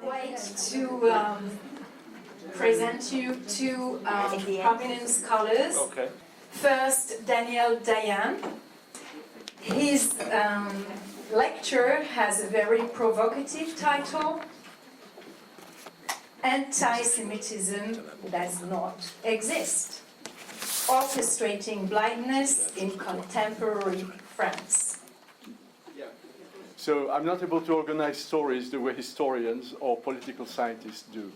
Wait to present you two prominent scholars. Okay. First, Dayan. His lecture has a very provocative title: Anti-Semitism does not exist. Orchestrating Blindness in Contemporary France. So I'm not able to organize stories the way historians or political scientists do.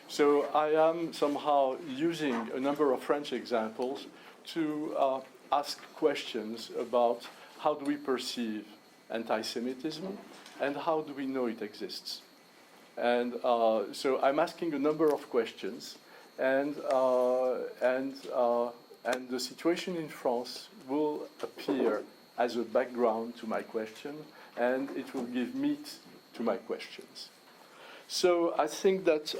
So I am somehow using a number of French examples to ask questions about how do we perceive anti-Semitism and how do we know it exists. And so I'm asking a number of questions, and the situation in France will appear as a background to my question, and it will give meat to my questions. So I think that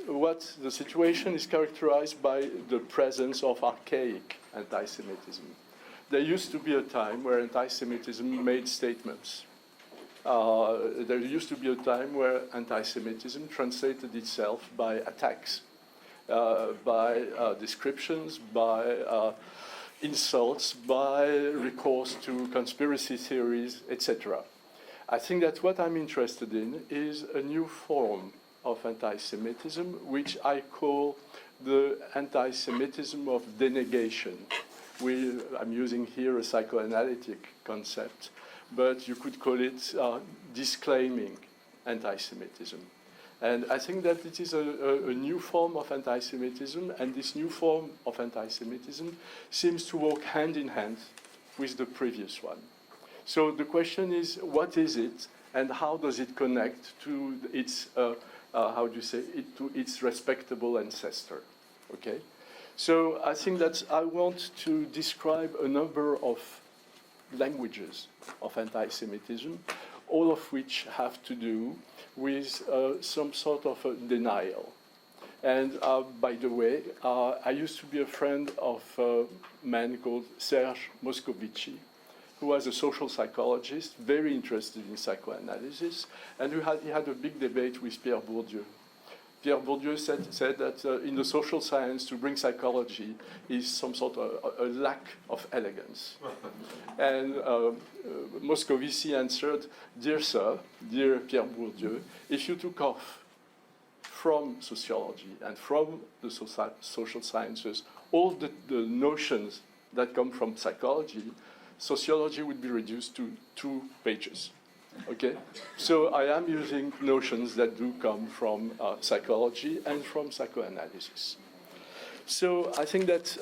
what the situation is characterized by the presence of archaic anti-Semitism. There used to be a time where anti-Semitism made statements. There used to be a time where anti-Semitism translated itself by attacks, by descriptions, by insults, by recourse to conspiracy theories, etc. I think that what I'm interested in is a new form of anti-Semitism, which I call the anti-Semitism of denegation. I'm using here a psychoanalytic concept, but you could call it disclaiming anti-Semitism. And I think that it is a new form of anti-Semitism, and this new form of anti-Semitism seems to walk hand in hand with the previous one. So the question is, what is it, and how does it connect to its, to its respectable ancestor? Okay? So I think that I want to describe a number of languages of anti-Semitism, all of which have to do with some sort of a denial. And by the way, I used to be a friend of a man called Serge Moscovici, who was a social psychologist, very interested in psychoanalysis, and he had a big debate with Pierre Bourdieu. Pierre Bourdieu said that in the social science, to bring psychology is some sort of a lack of elegance. And Moscovici answered, "Dear sir, dear Pierre Bourdieu, if you took off from sociology and from the social sciences all the notions that come from psychology, sociology would be reduced to 2 pages." Okay, so I am using notions that do come from psychology and from psychoanalysis. So I think that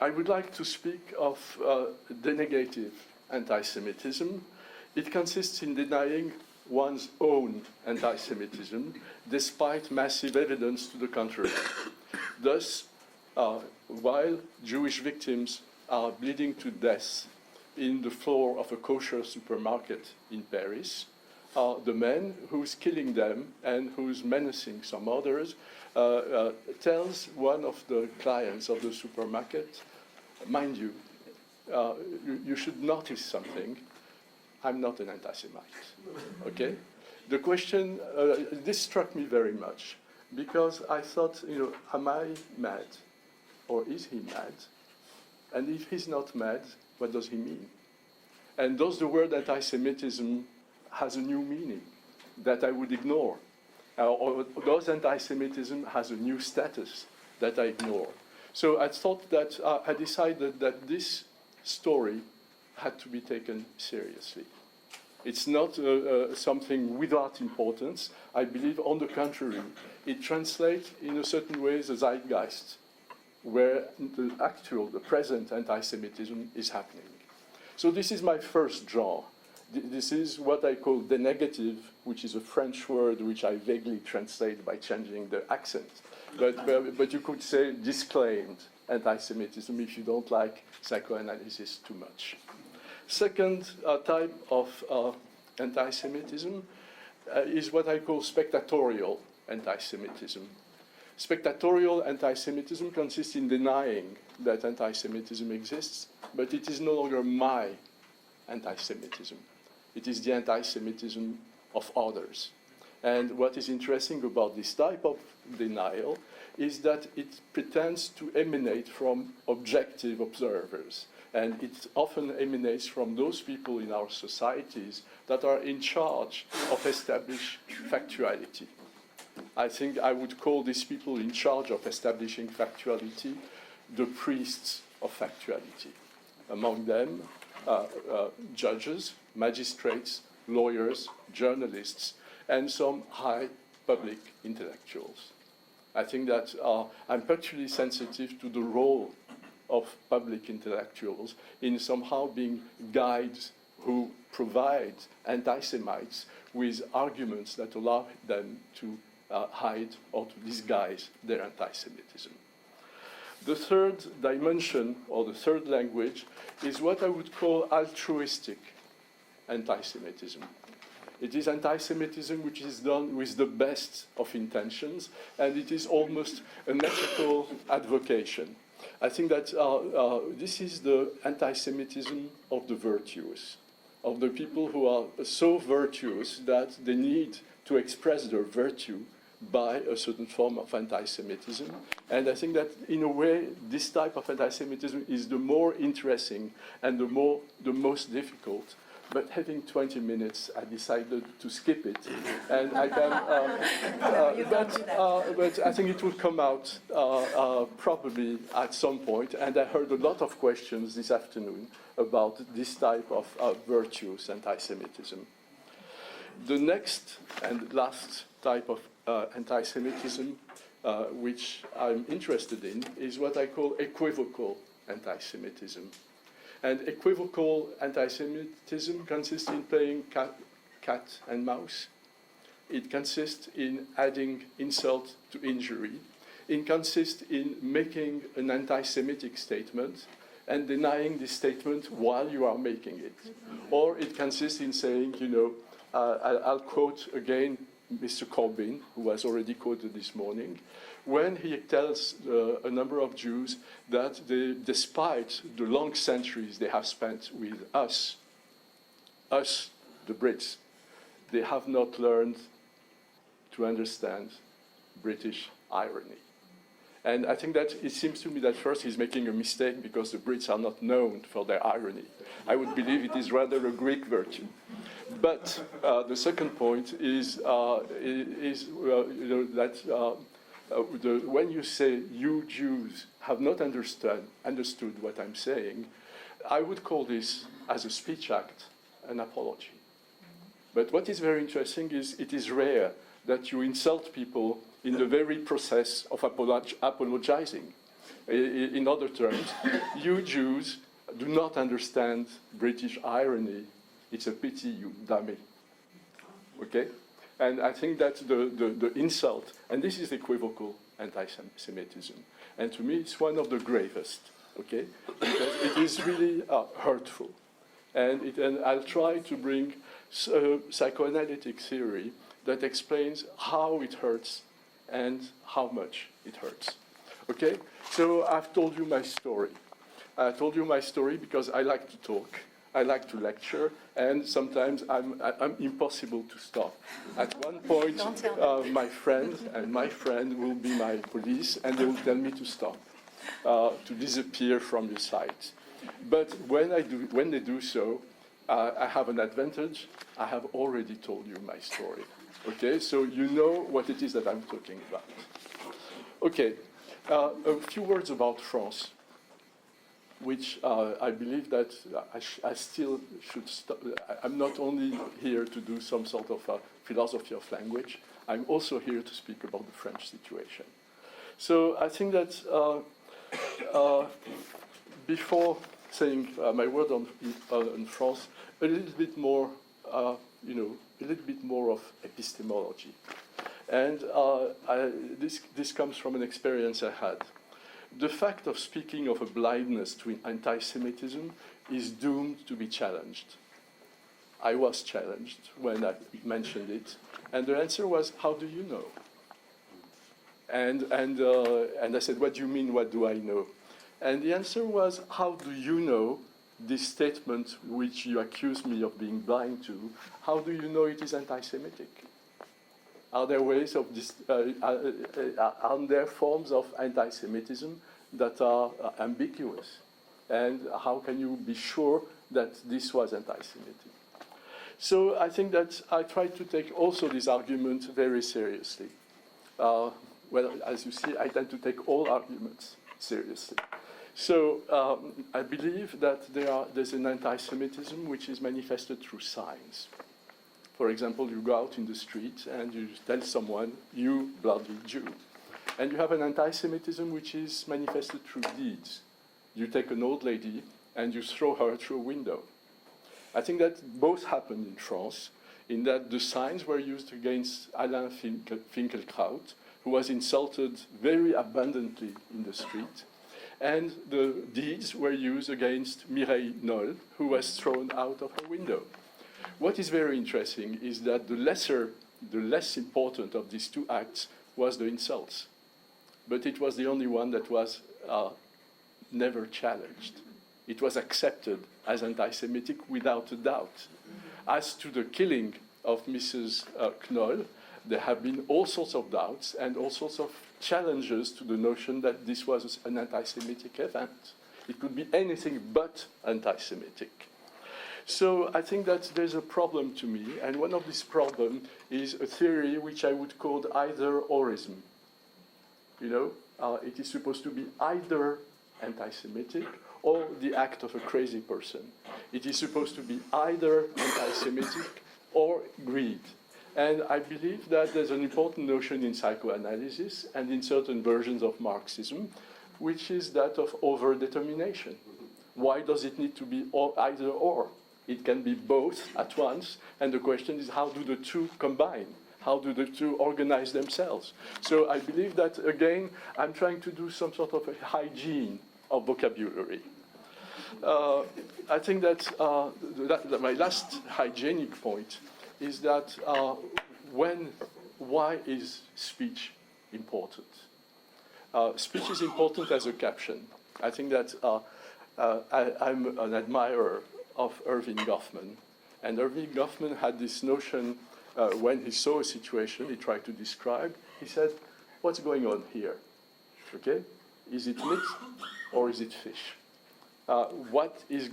I would like to speak of denegative anti-Semitism. It consists in denying one's own anti-Semitism despite massive evidence to the contrary. Thus, while Jewish victims are bleeding to death in the floor of a kosher supermarket in Paris, the man who's killing them and who's menacing some others tells one of the clients of the supermarket, "Mind you, you should notice something. I'm not an anti-Semite." Okay? The question, this struck me very much, because I thought, am I mad? Or is he mad? And if he's not mad, what does he mean? And does the word anti-Semitism has a new meaning that I would ignore? Or does anti-Semitism has a new status that I ignore? So I thought that I decided that this story had to be taken seriously. It's not something without importance. I believe, on the contrary, it translates in a certain way the zeitgeist, where the present anti-Semitism is happening. So this is my first genre. This is what I call denegative, which is a French word which I vaguely translate by changing the accent. But you could say disclaimed anti-Semitism if you don't like psychoanalysis too much. Second type of anti-Semitism is what I call spectatorial anti-Semitism. Spectatorial anti-Semitism consists in denying that anti-Semitism exists, but it is no longer my anti-Semitism. It is the anti-Semitism of others. And what is interesting about this type of denial is that it pretends to emanate from objective observers. And it often emanates from those people in our societies that are in charge of establishing factuality. I think I would call these people in charge of establishing factuality the priests of factuality. Among them, judges, magistrates, lawyers, journalists, and some high public intellectuals. I think that I'm particularly sensitive to the role of public intellectuals in somehow being guides who provide anti-Semites with arguments that allow them to hide or to disguise their anti-Semitism. The third dimension, or the third language, is what I would call altruistic anti-Semitism. It is anti-Semitism which is done with the best of intentions, and it is almost an ethical advocation. I think that this is the anti-Semitism of the virtuous, of the people who are so virtuous that they need to express their virtue by a certain form of anti-Semitism. And I think that, in a way, this type of anti-Semitism is the more interesting and the most difficult. But having 20 minutes, I decided to skip it. And I can, but I think it will come out probably at some point. And I heard a lot of questions this afternoon about this type of virtuous anti-Semitism. The next and last type of anti-Semitism, which I'm interested in, is what I call equivocal anti-Semitism. And equivocal anti-Semitism consists in playing cat and mouse. It consists in adding insult to injury. It consists in making an anti-Semitic statement and denying this statement while you are making it. Or it consists in saying, you know, I'll quote again Mr. Corbyn, who was already quoted this morning, when he tells a number of Jews that despite the long centuries they have spent with us, the Brits, they have not learned to understand British irony. And I think that it seems to me that first he's making a mistake because the Brits are not known for their irony. I would believe it is rather a Greek virtue. But the second point is you know, that when you say you Jews have not understood what I'm saying, I would call this, as a speech act, an apology. But what is very interesting is it is rare that you insult people in the very process of apologizing. In other terms, you Jews do not understand British irony. It's a pity, you dummy. Okay? And I think that the insult, and this is equivocal anti-Semitism, and to me it's one of the gravest, okay? Because it is really hurtful. And I'll try to bring a psychoanalytic theory that explains how it hurts and how much it hurts. Okay? So I've told you my story. I told you my story because I like to talk. I like to lecture, and sometimes I'm impossible to stop. At one point, my friend will be my police, and they will tell me to stop, to disappear from your sight. But when they do so, I have an advantage. I have already told you my story. Okay, so you know what it is that I'm talking about. Okay, a few words about France, which I believe that I still should stop. I'm not only here to do some sort of philosophy of language, I'm also here to speak about the French situation. So I think that before saying my word on France, a little bit more, a little bit more of epistemology. And this comes from an experience I had. The fact of speaking of a blindness to anti-Semitism is doomed to be challenged. I was challenged when I mentioned it, and the answer was, "How do you know?" And I said, "What do you mean? What do I know?" And the answer was, "How do you know this statement which you accuse me of being blind to, how do you know it is anti-Semitic? Are there ways of are there forms of anti-Semitism that are ambiguous? And how can you be sure that this was anti-Semitic? So I think that I try to take also this argument very seriously. Well, as you see, I tend to take all arguments seriously. So I believe that there's an anti-Semitism which is manifested through signs. For example, you go out in the street and you tell someone, you bloody Jew. And you have an anti-Semitism which is manifested through deeds. You take an old lady and you throw her through a window. I think that both happened in France, in that the signs were used against Alain Finkielkraut, who was insulted very abundantly in the street, and the deeds were used against Mireille Knoll, who was thrown out of her window. What is very interesting is that the less important of these two acts was the insults, but it was the only one that was never challenged. It was accepted as anti-Semitic without a doubt. As to the killing of Mrs. Knoll, there have been all sorts of doubts and all sorts of challenges to the notion that this was an anti-Semitic event. It could be anything but anti-Semitic. So I think that there's a problem to me, and one of these problems is a theory which I would call either-orism. You know, it is supposed to be either anti-Semitic or the act of a crazy person. It is supposed to be either anti-Semitic or greed. And I believe that there's an important notion in psychoanalysis and in certain versions of Marxism, which is that of overdetermination. Why does it need to be either or? It can be both at once, and the question is, how do the two combine? How do the two organize themselves? So I believe that, again, I'm trying to do some sort of a hygiene of vocabulary. I think that, my last hygienic point is that why is speech important? Speech is important as a caption. I think that I'm an admirer of Irving Goffman. And Irving Goffman had this notion, when he saw a situation he tried to describe, he said, what's going on here? Okay? Is it meat or is it fish? What is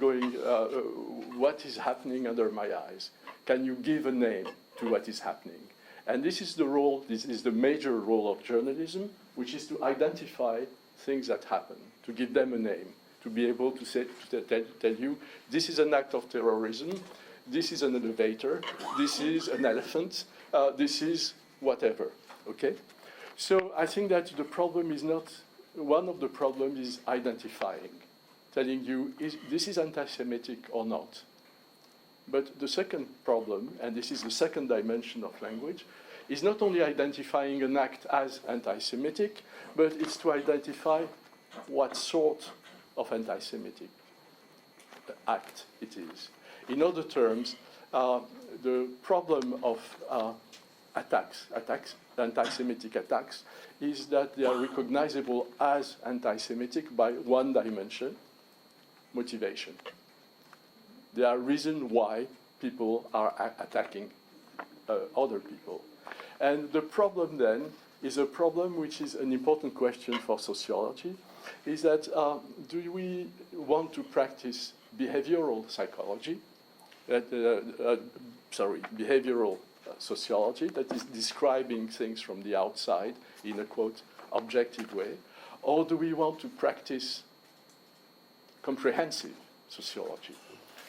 happening under my eyes? Can you give a name to what is happening? And this is the major role of journalism, which is to identify things that happen, to give them a name, to be able to tell you, this is an act of terrorism, this is an elevator, this is an elephant, this is whatever, okay? So I think that the problem is not, one of the problems is identifying, telling you, this is anti-Semitic or not. But the second problem, and this is the second dimension of language, is not only identifying an act as anti-Semitic, but it's to identify what sort of anti-Semitic act it is. In other terms, the problem of attacks, anti-Semitic attacks, is that they are recognizable as anti-Semitic by one dimension, motivation. There are reasons why people are attacking other people. And the problem then is a problem which is an important question for sociology, is that do we want to practice behavioral psychology, behavioral sociology that is describing things from the outside in a, quote, objective way, or do we want to practice comprehensive sociology?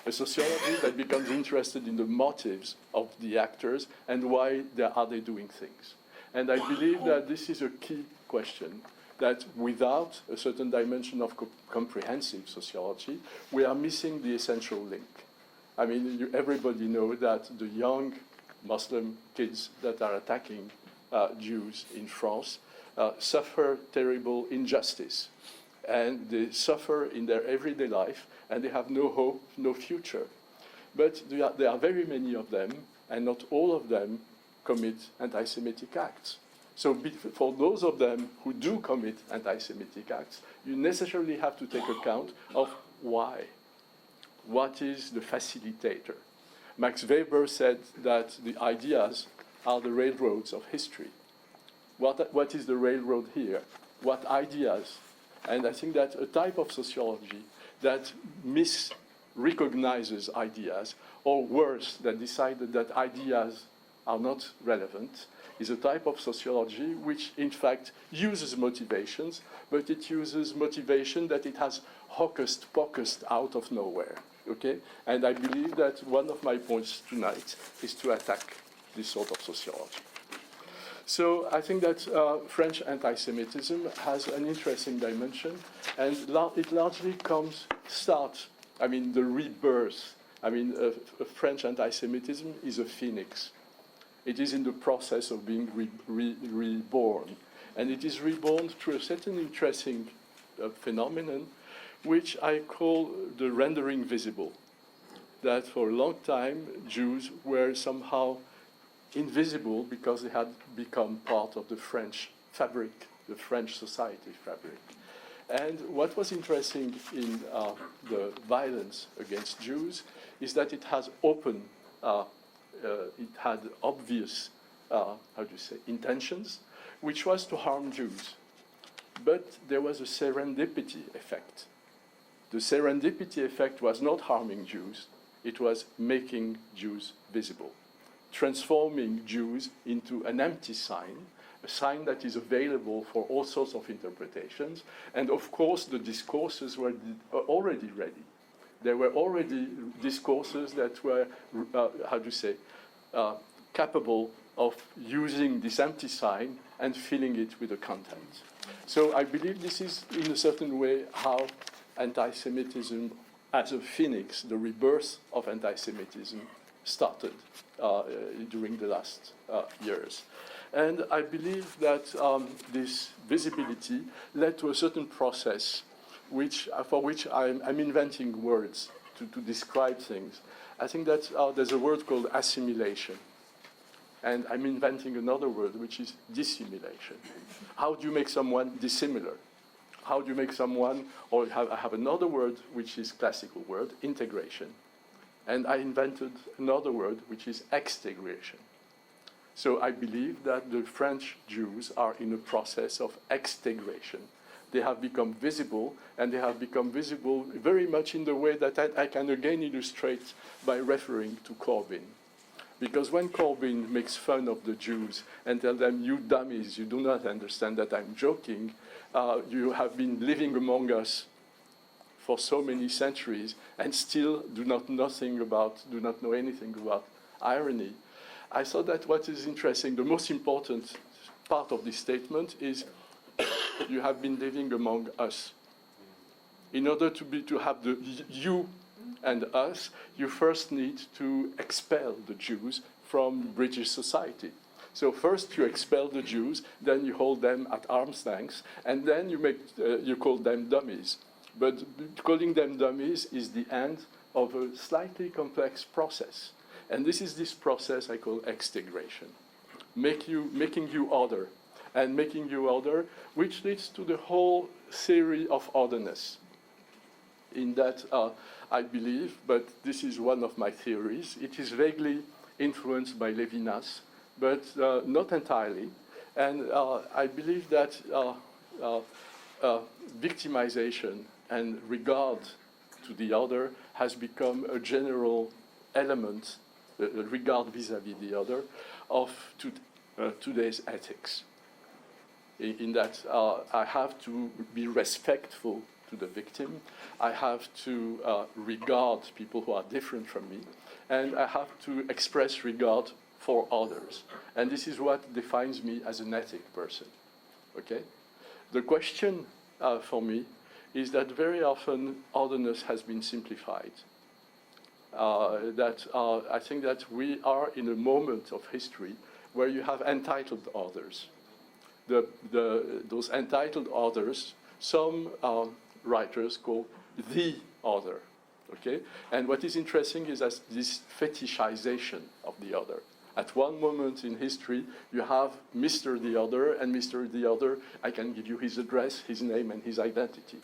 A sociology that becomes interested in the motives of the actors and why are they doing things. And I believe that this is a key question, that without a certain dimension of comprehensive sociology, we are missing the essential link. I mean, everybody knows that the young Muslim kids that are attacking Jews in France suffer terrible injustice. And they suffer in their everyday life, and they have no hope, no future. But there are very many of them, and not all of them commit anti-Semitic acts. So for those of them who do commit anti-Semitic acts, you necessarily have to take account of why. what is the facilitator? Max Weber said that the ideas are the railroads of history. What is the railroad here? What ideas? And I think that a type of sociology that misrecognizes ideas, or worse, that decided that ideas are not relevant, is a type of sociology which, in fact, uses motivations, but it uses motivation that it has hocus-pocused out of nowhere. Okay? And I believe that one of my points tonight is to attack this sort of sociology. So I think that French anti-Semitism has an interesting dimension, and it largely the rebirth. French anti-Semitism is a phoenix. It is in the process of being reborn, and it is reborn through a certain interesting phenomenon, which I call the rendering visible. That for a long time, Jews were somehow invisible because they had become part of the French fabric, the French society fabric. And what was interesting in the violence against Jews is that it has it had obvious, intentions, which was to harm Jews. But there was a serendipity effect. The serendipity effect was not harming Jews, it was making Jews visible, transforming Jews into an empty sign, a sign that is available for all sorts of interpretations. And of course, the discourses were already ready. There were already discourses that were, capable of using this empty sign and filling it with a content. So I believe this is, in a certain way, how anti-Semitism as a phoenix, the rebirth of anti-Semitism, started during the last years. And I believe that this visibility led to a certain process for which I'm inventing words to describe things. I think that there's a word called assimilation. And I'm inventing another word, which is dissimulation. How do you make someone dissimilar? How do you make someone, or I have another word, which is classical word, integration. And I invented another word, which is extegration. So I believe that the French Jews are in a process of extegration. They have become visible, and they have become visible very much in the way that I can again illustrate by referring to Corbyn. Because when Corbyn makes fun of the Jews and tells them, you dummies, you do not understand that I'm joking, you have been living among us for so many centuries and still do not know anything about irony. I thought that what is interesting, the most important part of this statement is you have been living among us. In order to have the you and us, you first need to expel the Jews from British society. So first you expel the Jews, then you hold them at arm's length, and then you call them dummies. But calling them dummies is the end of a slightly complex process. And this process I call extegration, making you other, and making you other, which leads to the whole theory of otherness. In that, I believe, but this is one of my theories, it is vaguely influenced by Levinas, but not entirely. And I believe that victimization and regard to the other has become a general element, regard vis-à-vis the other, of today's ethics. In that I have to be respectful to the victim, I have to regard people who are different from me, and I have to express regard for others. And this is what defines me as an ethic person. Okay? The question for me is that very often otherness has been simplified. I think that we are in a moment of history where you have entitled others. Those entitled others, some writers call the other. Okay? And what is interesting is that this fetishization of the other. At one moment in history, you have Mr. the Other, and Mr. the Other, I can give you his address, his name, and his identity.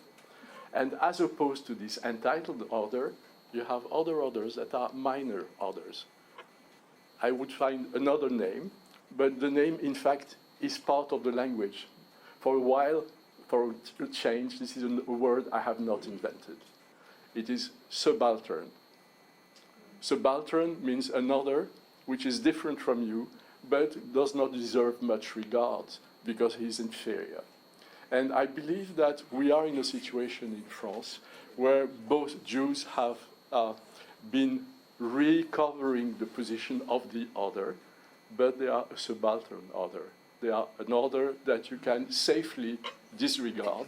And as opposed to this entitled other, you have other others that are minor others. I would find another name, but the name, in fact, is part of the language. For a while, for a change, this is a word I have not invented. It is subaltern. Subaltern means another which is different from you, but does not deserve much regard because he is inferior. And I believe that we are in a situation in France where both Jews have been recovering the position of the other, but they are a subaltern other. They are an other that you can safely disregard,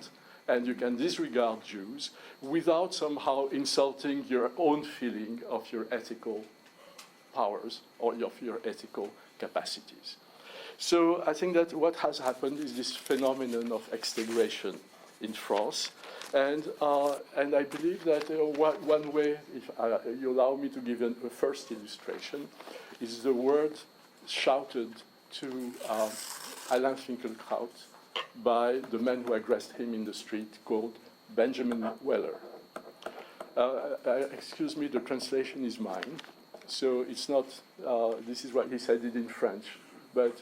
and you can disregard Jews without somehow insulting your own feeling of your ethical powers or of your ethical capacities. So I think that what has happened is this phenomenon of extegration in France. And I believe that one way, if you allow me to give a first illustration, is the word shouted to Alain Finkielkraut by the man who addressed him in the street, called Benjamin Weller. Excuse me, the translation is mine, so it's not, this is what he said it in French, but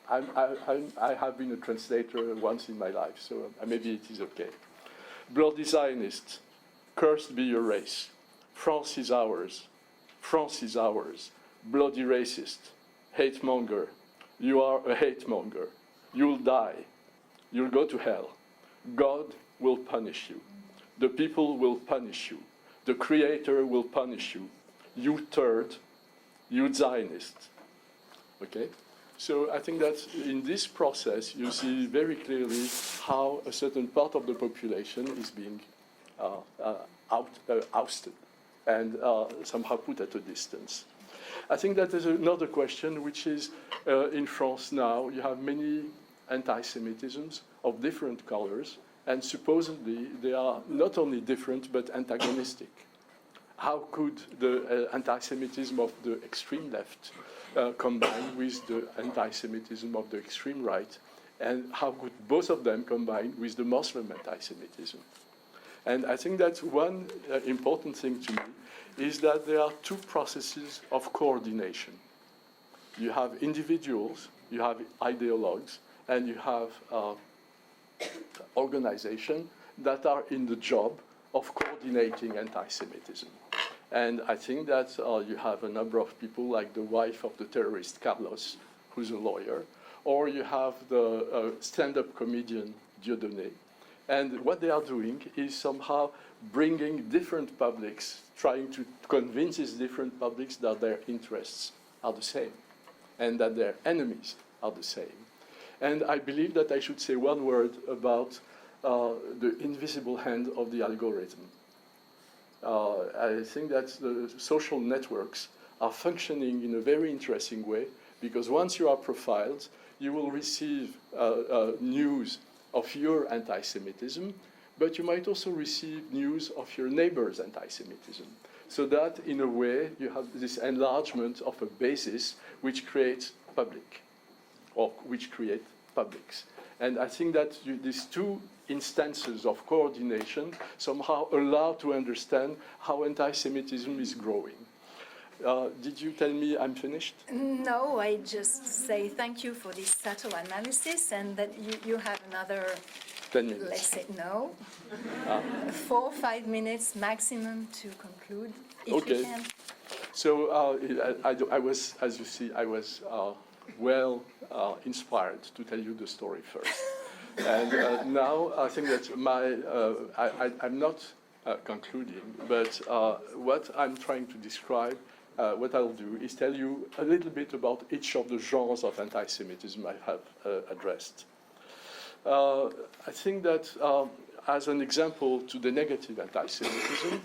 I have been a translator once in my life, so maybe it is okay. Bloody Zionist, cursed be your race. France is ours. France is ours. Bloody racist, hate monger. You are a hate monger. You'll die. You'll go to hell. God will punish you. The people will punish you. The Creator will punish you. You turd. You Zionist. Okay? So I think that in this process, you see very clearly how a certain part of the population is being ousted and somehow put at a distance. I think that there's another question, which is in France now, you have many anti-Semitisms of different colors, and supposedly they are not only different, but antagonistic. How could the anti-Semitism of the extreme left combine with the anti-Semitism of the extreme right, and how could both of them combine with the Muslim anti-Semitism? And I think that one important thing to me is that there are two processes of coordination. You have individuals, you have ideologues, and you have organizations that are in the job of coordinating anti-Semitism. And I think that you have a number of people like the wife of the terrorist Carlos, who's a lawyer, or you have the stand-up comedian Dieudonné. And what they are doing is somehow bringing different publics, trying to convince these different publics that their interests are the same and that their enemies are the same. And I believe that I should say one word about the invisible hand of the algorithm. I think that the social networks are functioning in a very interesting way, because once you are profiled, you will receive news of your anti-Semitism, but you might also receive news of your neighbor's anti-Semitism. So that, in a way, you have this enlargement of a basis which creates public, or which create publics. And I think that these two instances of coordination somehow allow to understand how anti-Semitism is growing. Did you tell me I'm finished? No, I just say thank you for this subtle analysis, and that you have another 10 minutes. Let's say no. 4 or 5 minutes maximum to conclude, if okay. you can. So I was, as you see, I was well inspired to tell you the story first. And now I think that I'm not concluding, but what I'm trying to describe, what I'll do is tell you a little bit about each of the genres of anti-Semitism I have addressed. I think that as an example to the negative anti-Semitism,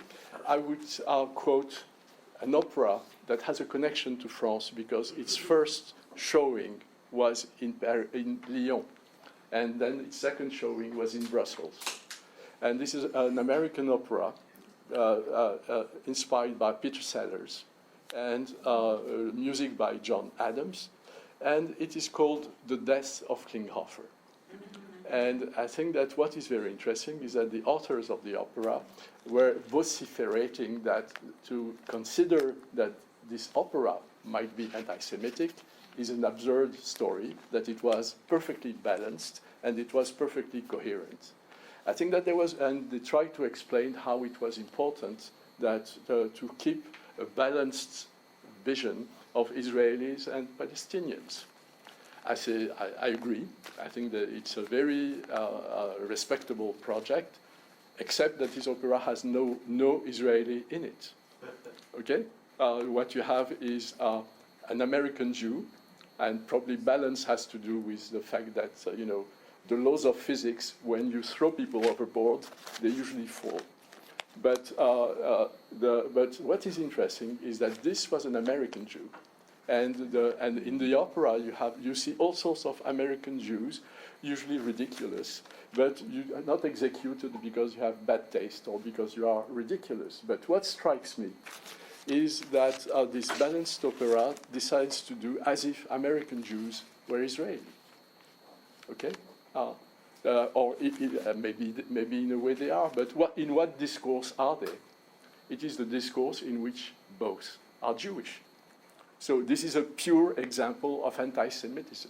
I would quote an opera that has a connection to France because its first showing was in Lyon, and then its second showing was in Brussels. And this is an American opera inspired by Peter Sellers and music by John Adams, and it is called The Death of Klinghoffer. And I think that what is very interesting is that the authors of the opera were vociferating that to consider that this opera might be anti-Semitic is an absurd story, that it was perfectly balanced and it was perfectly coherent. I think that there was, and they tried to explain how it was important that to keep a balanced vision of Israelis and Palestinians. I agree. I think that it's a very respectable project, except that this opera has no Israeli in it. Okay? What you have is an American Jew, and probably balance has to do with the fact that, the laws of physics, when you throw people overboard, they usually fall. But what is interesting is that this was an American Jew. And in the opera, you see all sorts of American Jews, usually ridiculous, but you are not executed because you have bad taste or because you are ridiculous. But what strikes me is that this balanced opera decides to do as if American Jews were Israeli. Okay? Or maybe in a way they are, but in what discourse are they? It is the discourse in which both are Jewish. So this is a pure example of anti-Semitism.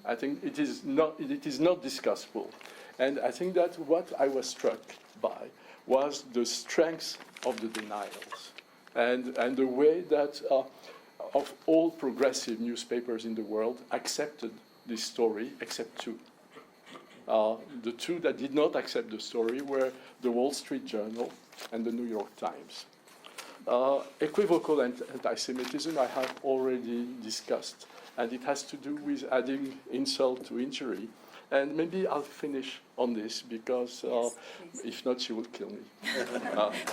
I think it is not discussable. And I think that what I was struck by was the strength of the denials and the way that of all progressive newspapers in the world accepted this story, except two. The two that did not accept the story were the Wall Street Journal and the New York Times. Equivocal anti-Semitism I have already discussed, and it has to do with adding insult to injury. And maybe I'll finish on this because if not, she will kill me.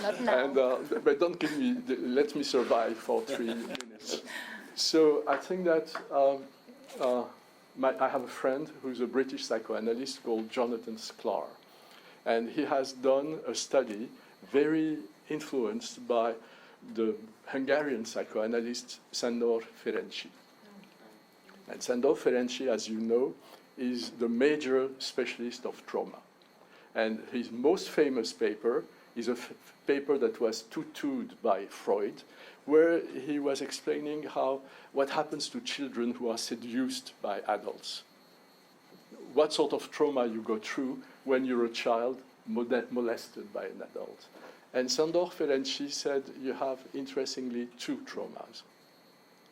Not now. But don't kill me. Let me survive for 3 minutes. So I think that I have a friend who's a British psychoanalyst called Jonathan Sklar, and he has done a study very influenced by the Hungarian psychoanalyst Sándor Ferenczi. And Sándor Ferenczi, as you know, is the major specialist of trauma. And his most famous paper is a paper that was tutored by Freud, where he was explaining what happens to children who are seduced by adults. What sort of trauma you go through when you're a child molested by an adult. And Sándor Ferenczi said you have, interestingly, two traumas.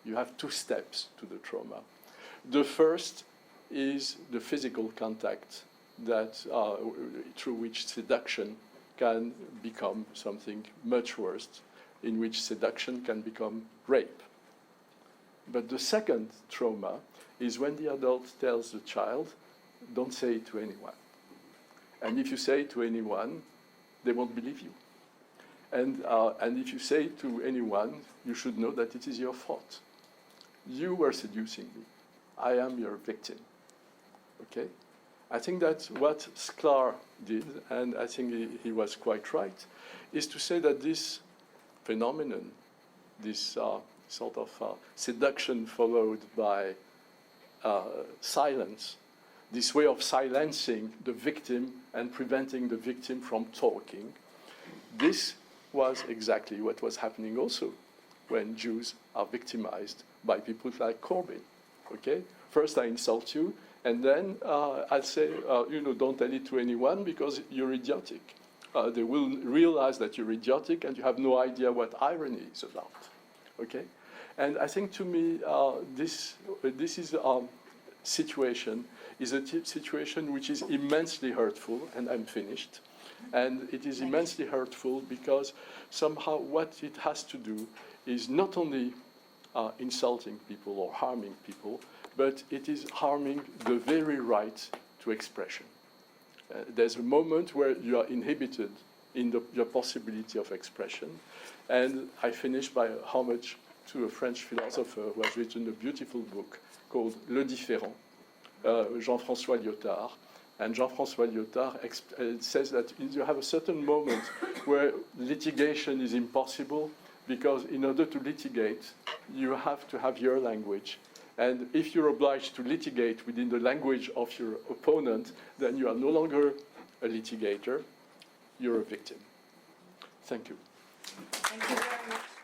You have two steps to the trauma. The first is the physical contact that through which seduction can become something much worse, in which seduction can become rape. But the second trauma is when the adult tells the child, don't say it to anyone. And if you say it to anyone, they won't believe you. And if you say it to anyone, you should know that it is your fault. You were seducing me. I am your victim. Okay? I think that's what Sklar did, and I think he was quite right, is to say that this phenomenon, this sort of seduction followed by silence, this way of silencing the victim and preventing the victim from talking, this was exactly what was happening also when Jews are victimized by people like Corbyn. Okay? First I insult you, and then I'll say, don't tell it to anyone because you're idiotic. They will realize that you're idiotic and you have no idea what irony is about. Okay? And I think to me, this situation is a situation which is immensely hurtful, and I'm finished. And it is immensely hurtful because somehow what it has to do is not only insulting people or harming people, but it is harming the very right to expression. There's a moment where you are inhibited in your possibility of expression. And I finish by a homage to a French philosopher who has written a beautiful book called Le Différent, Jean-François Lyotard. And Jean-François Lyotard says that you have a certain moment where litigation is impossible because in order to litigate, you have to have your language And if you're obliged to litigate within the language of your opponent, then you are no longer a litigator, you're a victim. Thank you. Thank you very much.